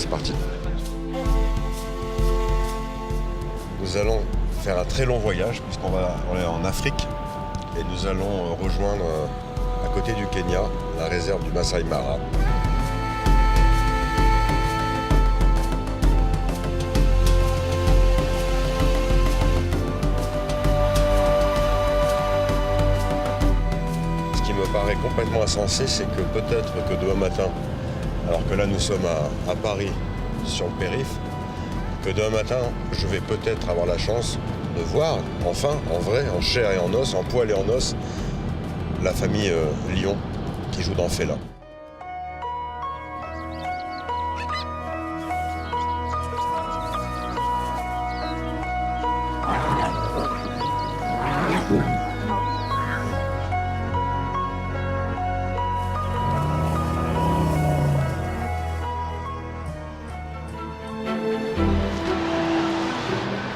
c'est parti. Nous allons faire un très long voyage on est en Afrique et nous allons rejoindre à côté du Kenya la réserve du Masai Mara. Ce qui me paraît complètement insensé, c'est que peut-être que demain matin, alors que là nous sommes à Paris sur le périph', que demain matin je vais peut-être avoir la chance de voir enfin, en vrai, en chair et en os, en poil et en os, la famille Lyon qui joue dans Fela.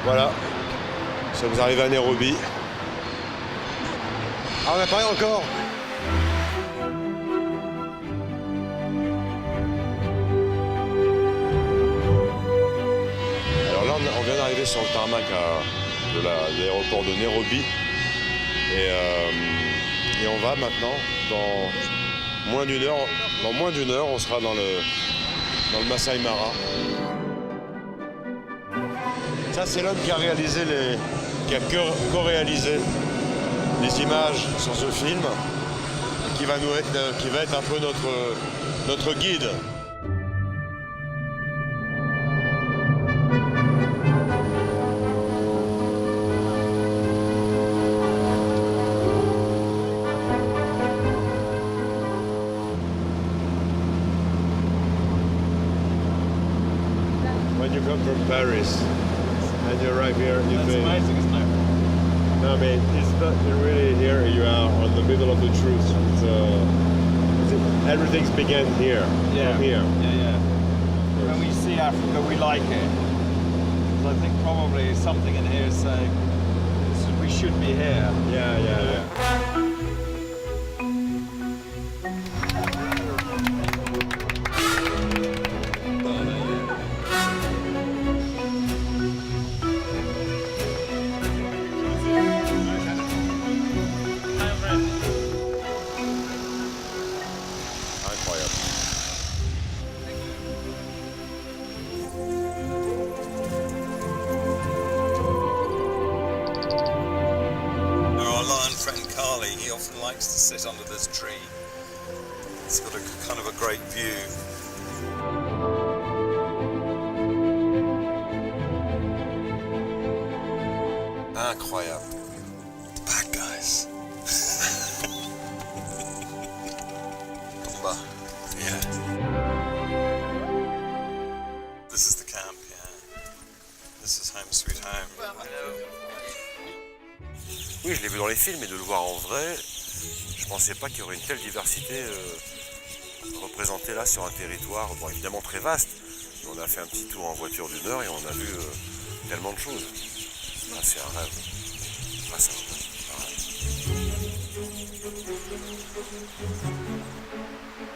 Voilà, nous sommes arrivés à Nairobi. Ah, on n'a pas rien encore. Alors là, on vient d'arriver sur le tarmac de l'aéroport de Nairobi. Et on va maintenant, dans moins d'une heure, on sera dans le Masai Mara. Ça, c'est l'homme qui a co-réalisé les images sur ce film, et qui va être un peu notre guide. When you come from Paris, and you arrive here, you think... That's amazing, isn't it? No, I mean, it's not really here. You are on the middle of the truth. Everything's began here, from here. Yeah. When we see Africa, we like it. I think probably something in here is saying we should be here. Yeah. He often likes to sit under this tree. It's got a kind of a great view. Incroyable. Bad guys. Tumba. Yeah. This is the camp, yeah. This is home sweet home. Oui, je l'ai vu dans les films, et de le voir en vrai, je pensais pas qu'il y aurait une telle diversité représentée là sur un territoire, bon, évidemment très vaste. Mais on a fait un petit tour en voiture d'une heure et on a vu tellement de choses. Ah, c'est un rêve. Ah, c'est un rêve.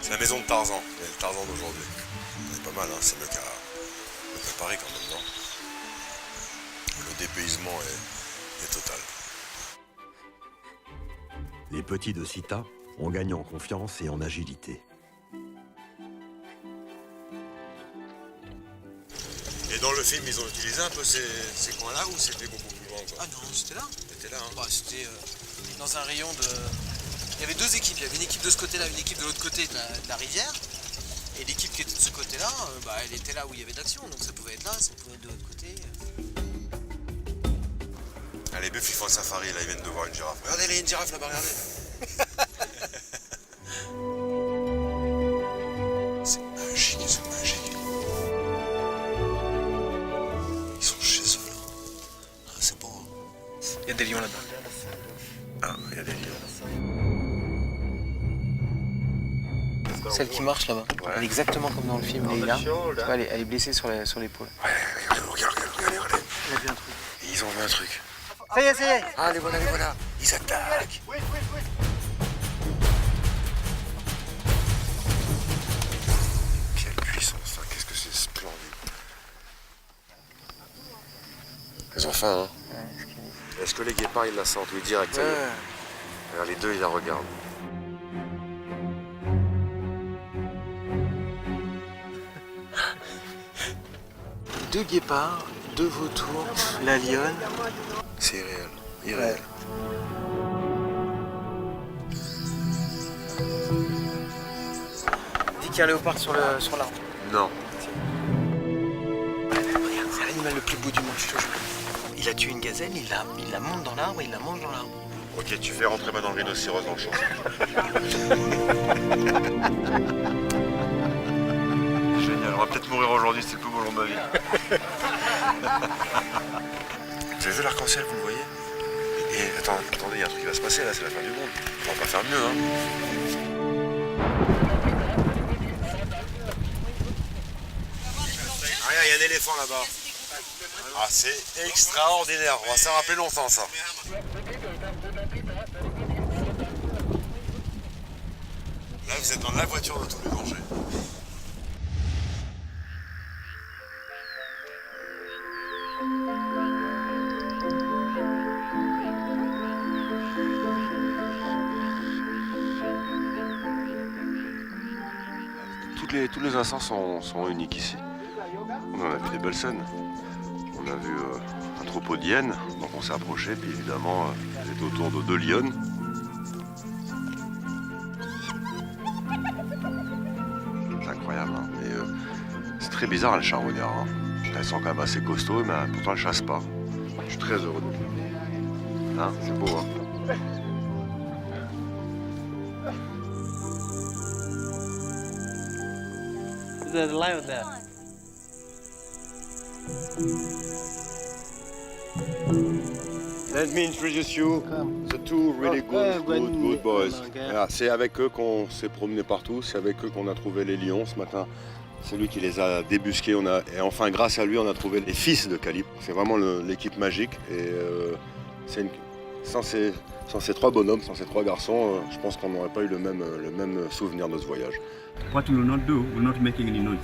C'est la maison de Tarzan, il y a le Tarzan d'aujourd'hui. C'est pas mal, hein, c'est mieux qu'à Paris quand même, non? Le dépaysement est total. Les petits de Sita ont gagné en confiance et en agilité. Et dans le film, ils ont utilisé un peu ces coins-là ou c'était beaucoup plus loin, quoi? Ah non, c'était là. C'était là, hein? Bah, c'était dans un rayon de... Il y avait deux équipes. Il y avait une équipe de ce côté-là, une équipe de l'autre côté de la rivière. Et l'équipe qui était de ce côté-là, elle était là où il y avait d'action. Donc ça pouvait être là, ça pouvait être de l'autre côté. Ah, les bœufs, ils font un safari, là, ils viennent de voir une girafe. Regardez, il y a une girafe là-bas, regardez. C'est magique, c'est magique. Ils sont chez eux, là. Ah, c'est beau. Il y a des lions là-bas. Ah, il y a des lions. Celle qui marche là-bas, Ouais. elle est exactement comme dans le film, Leila. Tu vois, elle est blessée sur l'épaule. Ouais, regarde. Elle a vu un truc. Et ils ont vu un truc. Ça y est. Ah, les voilà. Ils attaquent. Oui. Quelle puissance, hein. Qu'est-ce que c'est splendide. Ils ont faim, hein. Est-ce que les guépards, ils la sentent? Oui, direct. Alors, les deux, ils la regardent. Deux guépards, deux vautours, la lionne. C'est irréel. Irréel. Dis qu'il y a un léopard sur l'arbre. Non. Regarde, c'est l'animal le plus beau du monde, je te jure. Il a tué une gazelle, il la monte dans l'arbre et il la mange dans l'arbre. Ok, tu fais rentrer maintenant le rhinocéros dans le champ. Génial, on va peut-être mourir aujourd'hui, c'est le plus beau jour de ma vie. Vous avez vu l'arc-en-ciel, vous le voyez? Et attendez, il y a un truc qui va se passer là, c'est la fin du monde. On va pas faire mieux, hein. Regarde, il y a un éléphant là-bas. Ah, c'est extraordinaire, on va s'en rappeler longtemps ça. Là, vous êtes dans la voiture de tous les dangers. Tous les instants sont uniques ici. On a vu des belles scènes. On a vu un troupeau d'hyènes, donc on s'est approché, puis évidemment, elles étaient autour de 2 lionnes. C'est incroyable, hein. Mais c'est très bizarre, les charognards, hein. Elles sont quand même assez costauds, mais pourtant elles ne chassent pas. Je suis très heureux de vous. Hein, c'est beau, hein. There's a lion there. Let me introduce you the two really good boys. Voilà, c'est avec eux qu'on s'est promené partout, c'est avec eux qu'on a trouvé les lions ce matin. C'est lui qui les a débusqués. Et enfin, grâce à lui, on a trouvé les fils de Calibre. C'est vraiment l'équipe magique. Et sans ces 3 bonhommes, sans ces 3 garçons, je pense qu'on n'aurait pas eu le même souvenir de ce voyage. What we will not do, we're not making any noise.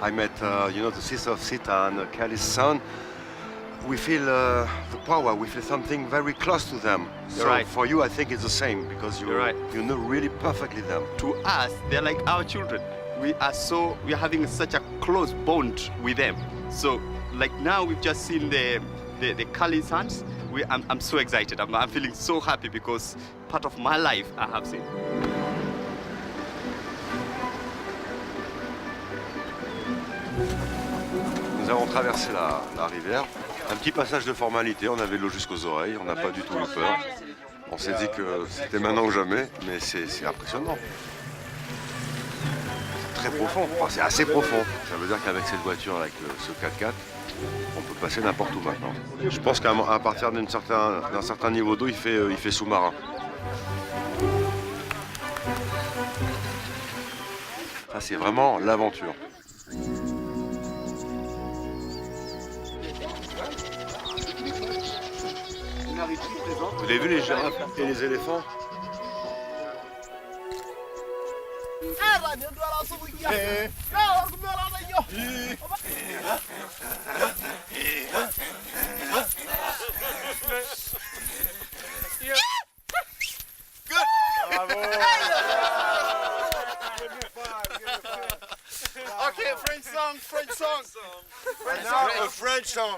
I met, the sister of Sita and Kelly's son. We feel the power. We feel something very close to them. You're so right. For you, I think it's the same because You're right. You know really perfectly them. To us, they're like our children. We are having such a close bond with them. So, like now, we've just seen the Kali sons. I'm so excited. I'm feeling so happy because part of my life I have seen. Nous avons traversé la rivière. Un petit passage de formalité. On avait l'eau jusqu'aux oreilles. On n'a pas du tout eu peur. On s'est dit que c'était maintenant ou jamais, mais c'est impressionnant. C'est très profond. Enfin, c'est assez profond. Ça veut dire qu'avec cette voiture, avec ce 4x4, on peut passer n'importe où maintenant. Je pense qu'à partir d'un certain niveau d'eau, il fait sous-marin. Ça, c'est vraiment l'aventure. Vous avez vu les girafes et les éléphants? Okay, French song. A French song.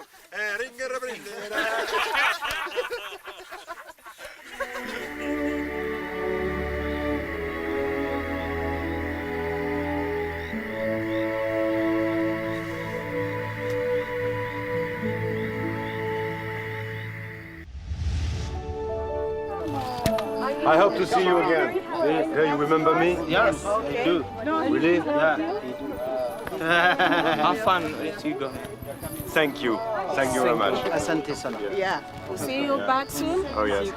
I hope to see you again. Yeah, you remember me? Yes, I do. Really? Yeah. Have fun. Let's you go. Thank you very much. Asante sana. Yeah. We'll see you back soon. Oh yes.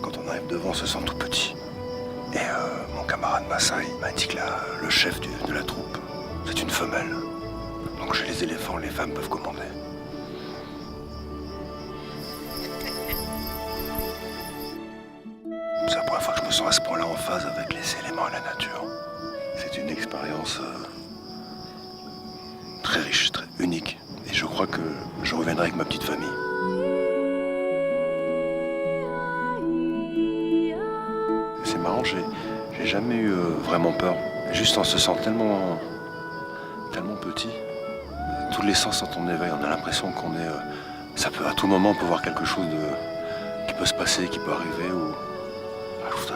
Quand on arrive devant, on se sent tout petit. Et mon camarade Maasai m'a dit que le chef de la troupe, c'est une femelle. Donc chez les éléphants, les femmes peuvent commander. C'est la première fois que je me sens à ce point-là en phase avec les éléments et la nature. C'est une expérience très riche, très unique. Et je crois que je reviendrai avec ma petite famille. C'est marrant, j'ai jamais eu vraiment peur. Juste on se sent tellement petit. Tous les sens sont en éveil, on a l'impression qu'on est... ça peut à tout moment on peut voir quelque chose qui peut se passer, qui peut arriver. Je trouve ça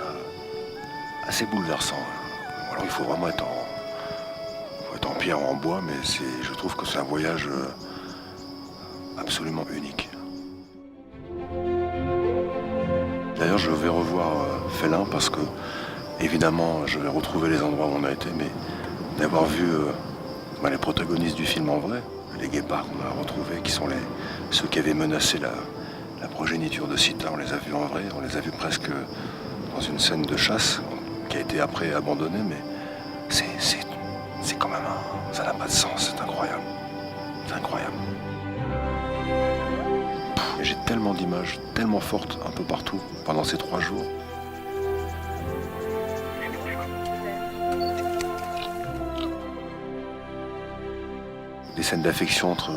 assez bouleversant. Ou alors il faut vraiment être en pierre ou en bois, mais je trouve que c'est un voyage absolument unique. D'ailleurs, je vais revoir Félin parce que, évidemment, je vais retrouver les endroits où on a été, mais d'avoir vu les protagonistes du film en vrai, les guépards qu'on a retrouvés, qui sont ceux qui avaient menacé la progéniture de Sita, on les a vus en vrai, on les a vus presque dans une scène de chasse qui a été après abandonnée, mais c'est quand même ça n'a pas de sens, c'est incroyable. C'est incroyable. J'ai tellement d'images, tellement fortes un peu partout pendant ces 3 jours. Des scènes d'affection entre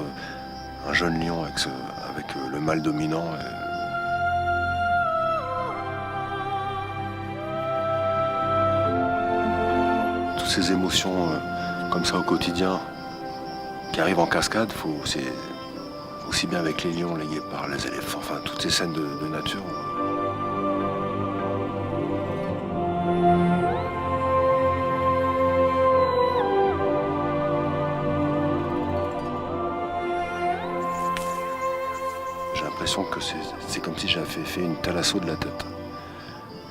un jeune lion avec le mâle dominant. Toutes ces émotions comme ça au quotidien qui arrivent en cascade, c'est aussi bien avec les lions, les guépards, les éléphants, enfin toutes ces scènes de nature. J'ai l'impression que c'est comme si j'avais fait une thalasso de la tête.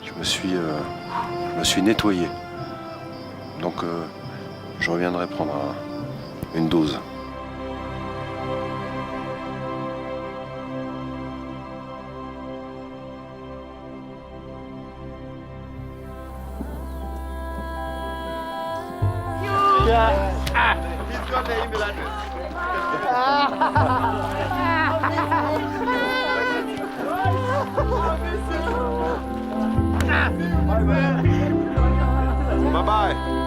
Je me suis nettoyé. Donc je reviendrai prendre une dose. He's got the email address. Bye bye.